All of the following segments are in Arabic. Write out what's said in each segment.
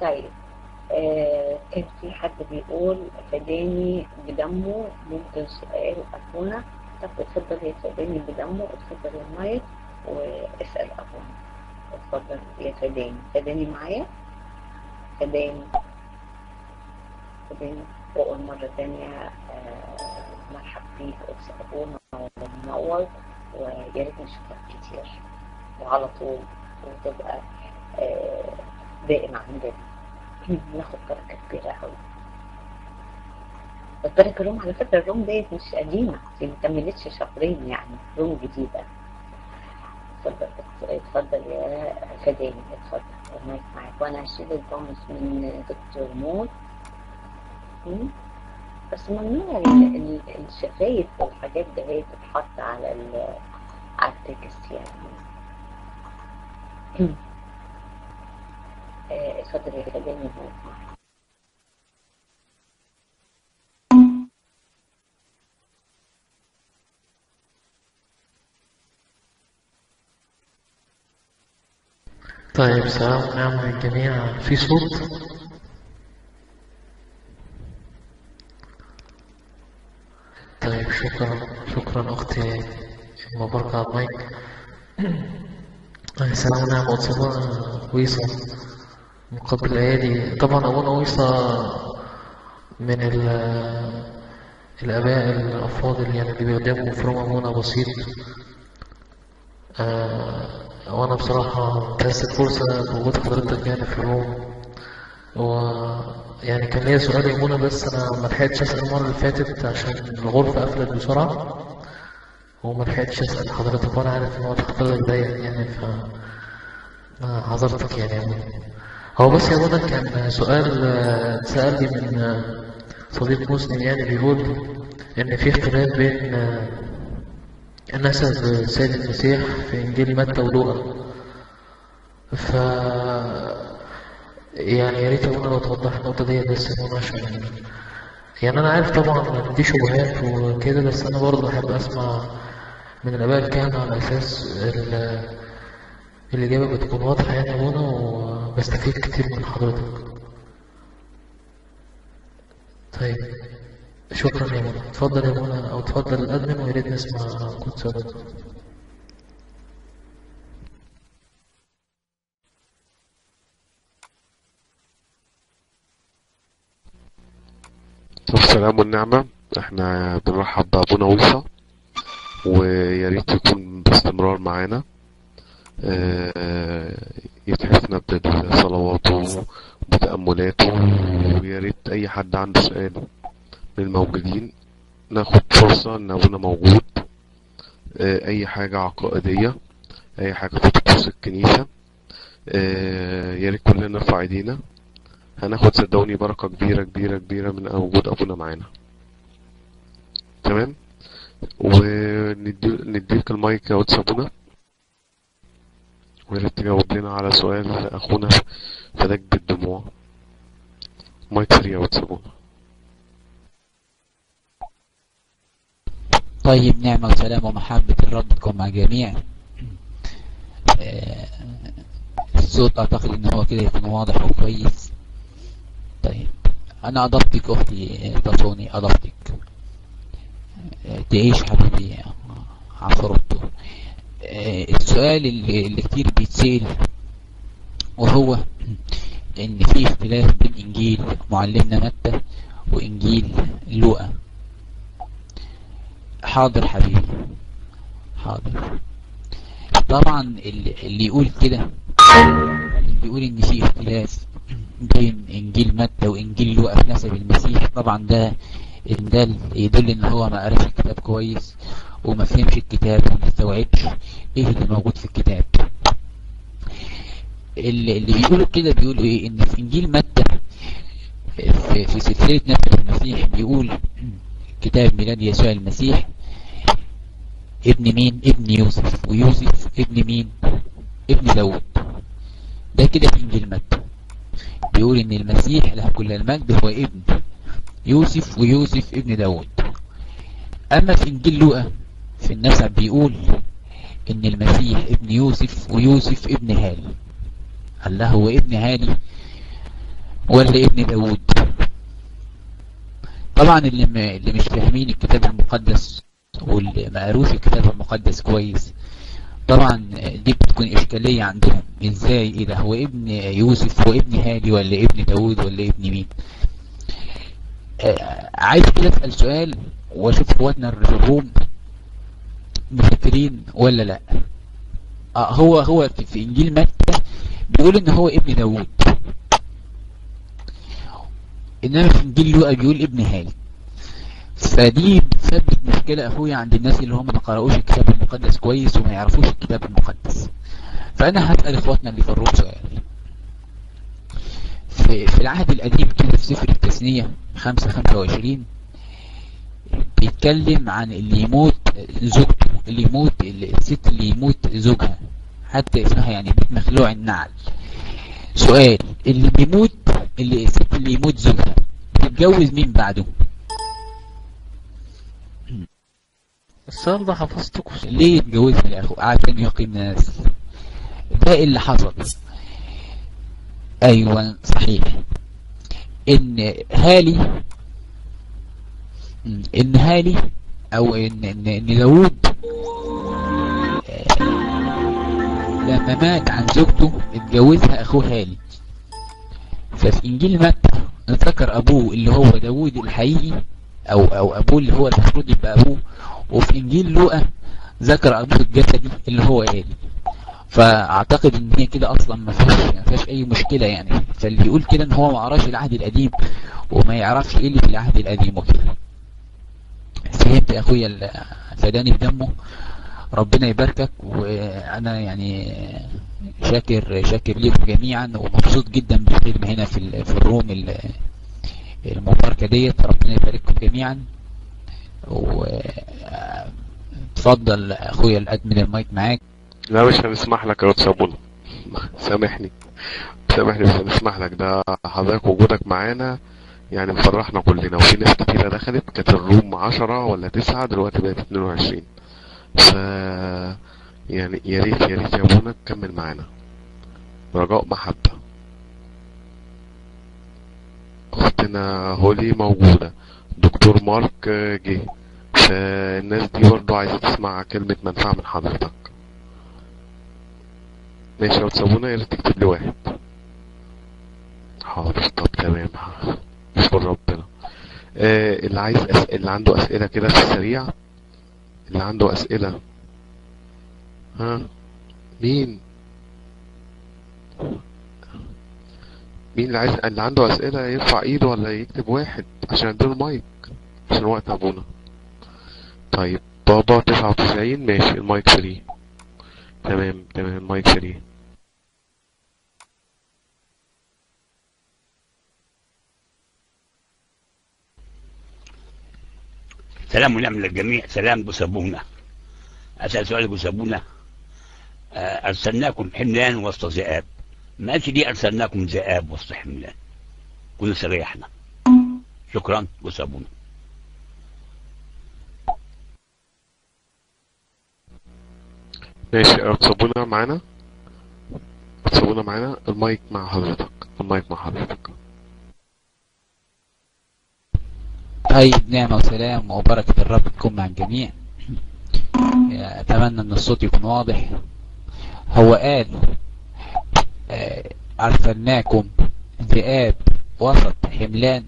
طيب. كان في حد بيقول فداني بدمه. ممكن سؤال أبونا؟ طب اتفضل يا فداني بدمه، اتفضل المايك واسأل أبونا. اتفضل يا فداني. فداني معايا؟ فداني فداني. وأقول مرة تانية مرحب بيك أستاذ أبونا ومنور، ويا ريت نشوفك كتير وعلى طول، وتبقى دائم عندنا. ناخد بركة كبيرة أوي. البركة روم على فكرة، الروم ديت مش قديمة، دي مكملتش شهرين يعني، روم جديدة. اتفضل يا فداني، اتفضل المايك معاك. وانا هشيل البونس من دكتور موت. بس ممنوع الشفايف والحاجات دي هي تتحط على التكست يعني. اتفضل يا فداني المايك معاك. طيب، سلام ونعم للجميع. في صوت؟ طيب، شكرا أختي مباركة على المايك. سلام ونعم وصفاء ويصة مقبل الأيادي. طبعا أبونا ويصة من الآباء الأفاضل يعني اللي بيقدموا فروم أبونا بسيط. وأنا بصراحة انتهزت فرصة بوجود حضرتك يعني في الروم، ويعني كان ليا سؤال يا أبونا، بس أنا ملحقتش أسأل المرة اللي فاتت عشان الغرفة قفلت بسرعة، وملحقتش أسأل حضرتك، وأنا عارف إن وقت حضرتك ضيق يعني، حضرتك يعني يا أبونا. هو بس يا أبونا كان سؤال سأل لي من صديق مسلم، يعني بيقول إن في اختلاف بين نسب السيد المسيح في إنجيل متى ولوقا، يعني يا ريت يا أبونا لو توضح النقطة دي بس يا أبونا، عشان يعني أنا عارف طبعا إن دي شبهات وكده، بس أنا برضه بحب أسمع من الآباء الكهنة على أساس الإجابة بتكون واضحة يعني يا أبونا، وبستفيد كتير من حضرتك. طيب، شكرا يا أبونا. اتفضل يا أبونا، أو اتفضل الأدمن، ويا ريت نسمع كنت سؤالك. السلام والنعمة. احنا بنرحب بأبونا ويصة، وياريت يكون باستمرار معانا، يتحفنا بصلواته وبتأملاته، وياريت أي حد عنده سؤال من الموجودين ناخد فرصة ان أبونا موجود. أي حاجة عقائدية، أي حاجة في طقوس الكنيسة، ياريت كلنا نرفع ايدينا، هناخد صدقوني بركة كبيرة كبيرة كبيرة من وجود أبونا معانا. تمام، ونديك المايك يا واتس أبونا، وياريت تجاوب لنا على سؤال أخونا فداك بالدموع. مايك فري يا واتس أبونا. طيب، نعمة وسلام ومحبة الرب تكون مع جميع. الصوت أعتقد إن هو كده يكون واضح وكويس. طيب، أنا أضفتك أختي تصوني، أضفتك. تعيش حبيبي عفرته. السؤال اللي كتير بيتسأل، وهو إن في اختلاف بين إنجيل معلمنا متى وإنجيل لوقا. حاضر حبيبي، حاضر. طبعا اللي يقول كده، اللي بيقول إن في اختلاف بين إنجيل متى وإنجيل لوقا في نسب المسيح، طبعا ده يدل إن هو ما قراش الكتاب كويس، وما فهمش الكتاب، وما استوعبش إيه اللي موجود في الكتاب. اللي بيقولوا كده بيقولوا إيه؟ إن في إنجيل متى في سلسلة نسب المسيح بيقول كتاب ميلاد يسوع المسيح ابن مين؟ ابن يوسف، ويوسف ابن مين؟ ابن داود. ده كده في إنجيل متى بيقول إن المسيح له كل المجد هو ابن يوسف، ويوسف ابن داود. أما في إنجيل لوقا في النسب بيقول إن المسيح ابن يوسف، ويوسف ابن هالي. قال له هو ابن هالي، ولا ابن داود؟ طبعا اللي مش فاهمين الكتاب المقدس واللي ما قروش الكتاب المقدس كويس، طبعا دي بتكون إشكالية عندهم. ازاي ايه ده، هو ابن يوسف، هو ابن هالي ولا ابن داود ولا ابن مين؟ عايز كده اسأل سؤال واشوف اخواتنا الروم مفكرين ولا لا. هو في انجيل متى بيقول ان هو ابن داود، انما في انجيل لوقا بيقول ابن هالي. فدي بتسبب مشكلة اخويا عند الناس اللي هم ما قرأوش الكتاب المقدس كويس وما يعرفوش الكتاب المقدس. فانا هسأل اخواتنا اللي في الروم سؤال. في العهد القديم كده في سفر التثنية 5:25 بيتكلم عن اللي يموت زوجته، اللي يموت الست اللي يموت زوجها، حتى اسمها يعني بيت مخلوع النعل. سؤال، اللي بيموت الست اللي يموت زوجها بتتجوز مين بعده؟ السؤال ده حفظتكم. ليه اتجوزها يا اخو؟ عشان يقيم ناس. ده اللي حصل. ايوه صحيح، ان هالي او ان داود لما مات عن زوجته اتجوزها اخوه هالي. ففي انجيل متى ذكر ابوه اللي هو داود الحقيقي او ابوه اللي هو المفروض يبقى ابوه، وفي انجيل لوقا ذكر ابوه الجسدي اللي هو هالي. فاعتقد ان هي كده اصلا ما فيهاش اي مشكله يعني. فاللي يقول كده ان هو ما قراش العهد القديم وما يعرفش ايه اللي في العهد القديم وكده. فهمت يا اخويا فداني بدمه، ربنا يباركك. وانا يعني شاكر لكم جميعا، ومبسوط جدا بالخدمه هنا في الروم المباركه ديت. ربنا يبارككم جميعا. وتفضل اخويا الادمن المايك معاك. لا مش هنسمح لك يا استاذ ابونا، سامحني مش هنسمح لك. ده حضرتك وجودك معانا يعني مفرحنا كلنا، وفي ناس كتيرة دخلت. كانت الروم 10 ولا 9، دلوقتي بقت 22. ف يعني يا ريت يا ابونا تكمل معانا، رجاء محبة. اختنا هولي موجودة، دكتور مارك جه، فالناس دي برضو عايزة تسمع كلمة منفعة من حضرتك. ماشي يا استاذ ابونا، يا ريت تكتب لي واحد. حاضر، طب تمام، نشكر ربنا. اللي عنده اسئلة كده في السريع، اللي عنده اسئلة. ها مين اللي عنده اسئلة يرفع ايده ولا يكتب واحد عشان اديله المايك عشان وقت ابونا. طيب بابا 99 ماشي، المايك فري. تمام المايك فري. سلام ونعم للجميع. سلام بوسابونا. أسأل سؤال بوسابونا. أرسلناكم حملان وسط ذئاب، ما قالش ليه أرسلناكم ذئاب وسط حملان؟ كنا سريحنا. شكرا بوسابونا. ماشي يا بوسابونا معانا. المايك مع حضرتك. طيب، نعمة وسلام وبركة الرب تكون مع الجميع. أتمنى أن الصوت يكون واضح. هو قال أرسلناكم ذئاب وسط حملان،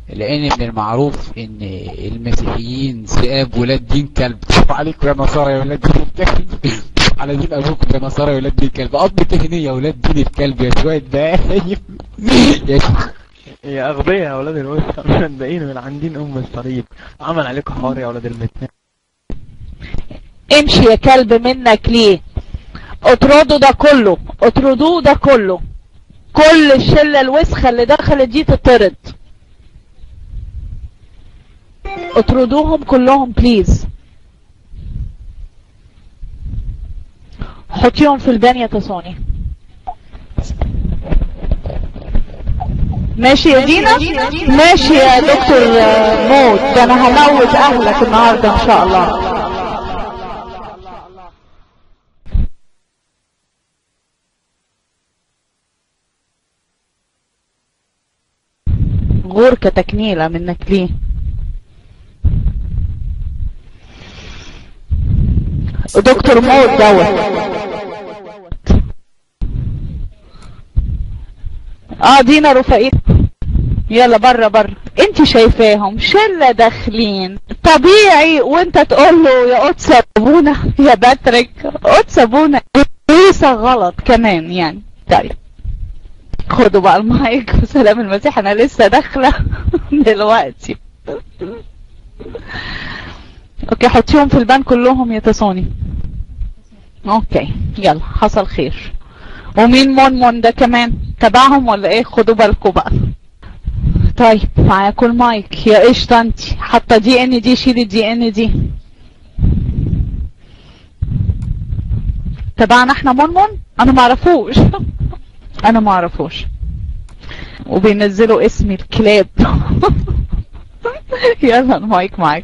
لأن من المعروف أن المسيحيين ذئاب ولاد دين كلب. عليكم يا نصارى يا ولاد دين الكلب، على دين أبوكم يا نصارى يا ولاد دين الكلب. أب تهنية يا ولاد دين الكلب يا شوية بايم. يا أغبياء يا أولاد الوسط، مصدقين من عندين أم الصليب. عمل عليكم حوار يا أولاد المتنين. امشي يا كلب، منك ليه؟ اطردوه ده كله. كل الشلة الوسخة اللي دخلت دي تطرد. اطردوهم كلهم بليز. حطيهم في البانية تصوني. ماشي يا دينا؟ ماشي يا دكتور موت. ده انا هموت اهلك النهاردة ان شاء الله. غوركة تكنيلة منك ليه؟ دكتور موت دوت. دينا رفائيل. يلا بره بره. انت شايفاهم شلة داخلين طبيعي وانت تقول له يا قدس ابونا يا باتريك قدس ابونا ليسا غلط كمان يعني. طيب خدوا بقى المايك وسلام المسيح، انا لسه داخله دلوقتي. اوكي حطيهم في البان كلهم يا تصوني. اوكي يلا حصل خير. ومين مون ده كمان تبعهم ولا ايه؟ خدوا بالكم بقى. طيب معاكم المايك يا قشطه. انت حاطه دي ان دي، شيلي دي ان دي. تبعنا احنا مون انا معرفوش انا معرفوش. وبينزلوا اسمي الكلاب. يلا المايك معاك.